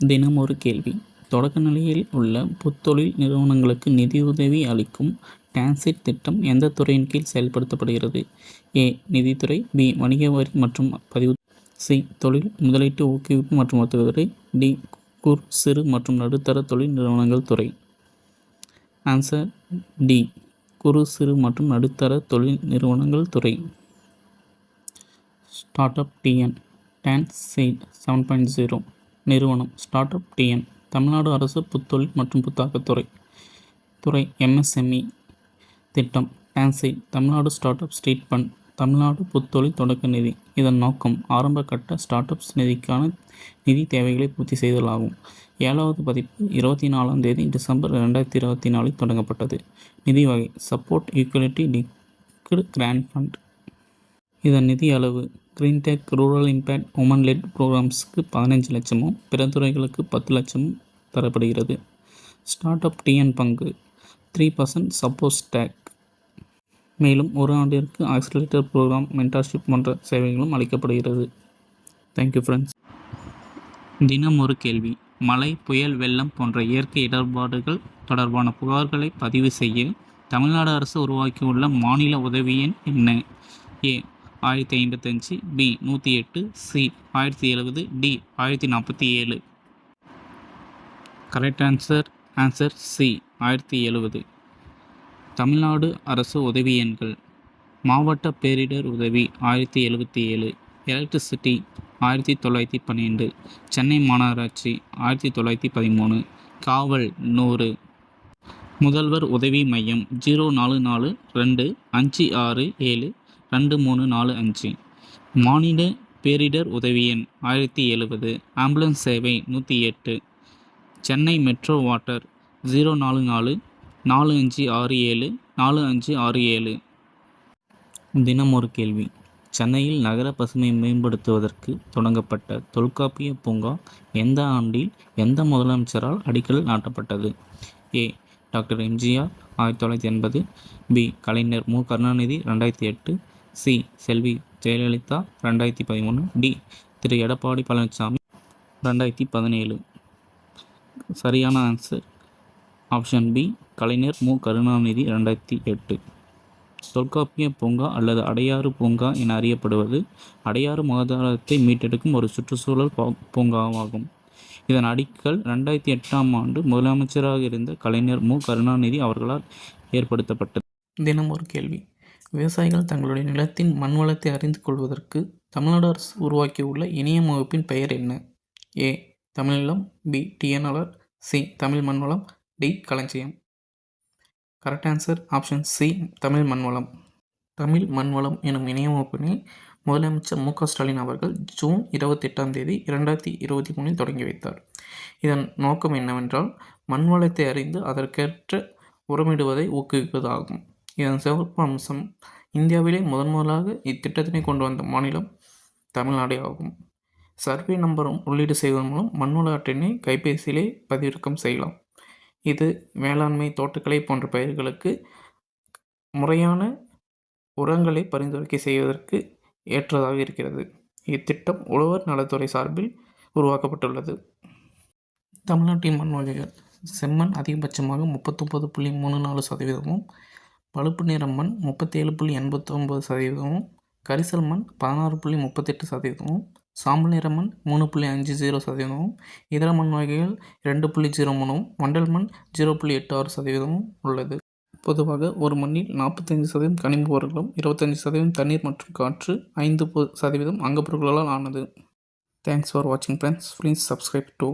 தினம் ஒரு கேள்வி. தொடக்க நிலையில் உள்ள புத்தொழில் நிறுவனங்களுக்கு நிதியுதவி அளிக்கும் டான்செட் திட்டம் எந்த துறையின் கீழ் செயல்படுத்தப்படுகிறது? ஏ. நிதித்துறை. பி. வணிக வரி மற்றும் பதிவு. சி. தொழில் முதலீட்டு ஊக்குவிப்பு மற்றும் வர்த்தகத்துறை. டி. குறு சிறு மற்றும் நடுத்தர தொழில் நிறுவனங்கள் துறை. Answer D. குறு சிறு மற்றும் நடுத்தர தொழில் நிறுவனங்கள் துறை. ஸ்டார்ட் அப் டிஎன் டான்செட் 7.0 நிறுவனம். ஸ்டார்ட் அப் டிஎன் தமிழ்நாடு அரசு புத்தொழில் மற்றும் புத்தாக்கத்துறை துறை. எம்எஸ்எம்இ திட்டம். TANSEED Tamil Nadu start up state fund Tamil Nadu புத்தொழில் தொடக்க நிதி. இதன் நோக்கம் ஆரம்ப கட்ட ஸ்டார்ட் அப்ஸ் நிதிக்கான நிதி தேவைகளை பூர்த்தி செய்தல் ஆகும். 7வது பதிப்பு 24 டிசம்பர் 2024 தொடங்கப்பட்டது. நிதி வகை support equity liquid grant fund. இதன் நிதி அளவு green tech rural impact women led ப்ரோக்ராம்ஸ்க்கு 15 லட்சமும் பிற துறைகளுக்கு 10 லட்சமும் தரப்படுகிறது. ஸ்டார்ட் அப் டிஎன் பங்கு 3% சப்போஸ் டேக். மேலும் ஒரு ஆண்டிற்கு ஆக்சிலரேட்டர் ப்ரோக்ராம் மென்டார்ஷிப் போன்ற சேவைகளும் அளிக்கப்படுகிறது. Thank you friends. தினம் ஒரு கேள்வி. மழை புயல் வெள்ளம் போன்ற இயற்கை இடர்பாடுகள் தொடர்பான புகார்களை பதிவு செய்ய தமிழ்நாடு அரசு உருவாக்கியுள்ள மாநில உதவி எண் என்ன? A 1055. B 108. C 1070. D 1047. Correct answer C 1070. Tamil Nadu அரசு உதவி எண்கள். மாவட்ட பேரிடர் உதவி 1077. எலக்ட்ரிசிட்டி 1912. சென்னை மாநகராட்சி 1913. காவல் 100. முதல்வர் உதவி மையம் 044256723445. மாநில பேரிடர் உதவி எண் 1070. ஆம்புலன்ஸ் சேவை 108. Chennai metro water 044456745567. தினம் ஒரு கேள்வி. சென்னையில் நகர பசுமை மேம்படுத்துவதற்கு தொடங்கப்பட்ட தொல்காப்பிய பூங்கா எந்த ஆண்டில் எந்த முதலமைச்சரால் அடிக்கல் நாட்டப்பட்டது? ஏ. டாக்டர் எம்ஜிஆர் 1980. பி. கலைஞர் மு. கருணாநிதி 2008. சி. செல்வி ஜெயலலிதா 2013. டி. திரு எடப்பாடி பழனிசாமி 2017. சரியான ஆன்சர் ஆப்ஷன் பி. கலைஞர் மு. கருணாநிதி 2008. தொல்காப்பிய பூங்கா அல்லது அடையாறு பூங்கா என அறியப்படுவது அடையாறு மகாதாரத்தை மீட்டெடுக்கும் ஒரு சுற்றுச்சூழல் பூங்காவாகும். இதன் அடிக்கல் 2008 முதலமைச்சராக இருந்த கலைஞர் மு. கருணாநிதி அவர்களால் ஏற்படுத்தப்பட்டது. தினம் ஒரு கேள்வி. விவசாயிகள் தங்களுடைய நிலத்தின் மண் வளத்தை அறிந்து கொள்வதற்கு தமிழ்நாடு அரசு உருவாக்கியுள்ள இணைய முகப்பின் பெயர் என்ன? ஏ. தமிழ்நிலம். பி. டிஎன்ஆர். சி. தமிழ் மண்வளம். டி. களஞ்சியம். Correct answer option C. Tamil மண்வளம். தமிழ் மண்வளம் எனும் இணைய முகப்பினை முதலமைச்சர் மு. க. ஸ்டாலின் அவர்கள் ஜூன் 28, 2023 தொடங்கி வைத்தார். இதன் நோக்கம் என்னவென்றால் மண் வளத்தை அறிந்து அதற்கேற்ற உரமிடுவதை ஊக்குவிப்பதாகும். இதன் சிறப்பு அம்சம் இந்தியாவிலே முதன்முதலாக இத்திட்டத்தினை கொண்டு வந்த மாநிலம் தமிழ்நாடே ஆகும். சர்வே நம்பர் உள்ளீடு செய்வதன் மூலம் மண்வள அட்டையினை கைபேசியிலே பதிவிறக்கம் செய்யலாம். இது வேளாண்மை தோட்டக்கலை போன்ற பயிர்களுக்கு முறையான உரங்களை பரிந்துரை செய்வதற்கு ஏற்றதாக இருக்கிறது. இத்திட்டம் உழவர் நலத்துறை சார்பில் உருவாக்கப்பட்டுள்ளது. தமிழ்நாட்டின் மண் வகைகள். செம்மண் அதிகபட்சமாக 39.34%, பழுப்பு நிற மண் 37.89%, கரிசல் மண் 16.38%, சாம்பல் நிற மண் 3.50%, இதர மண் வகைகள் 2.03%, வண்டல் மண் 0.86% உள்ளது. பொதுவாக ஒரு மண்ணில் 45% கனிம பொருட்களும் 25% தண்ணீர் மற்றும் காற்று 5% அங்கப்பொருட்களால் ஆனது. தேங்க்ஸ் ஃபார் வாட்சிங் ஃப்ரெண்ட்ஸ். Please subscribe to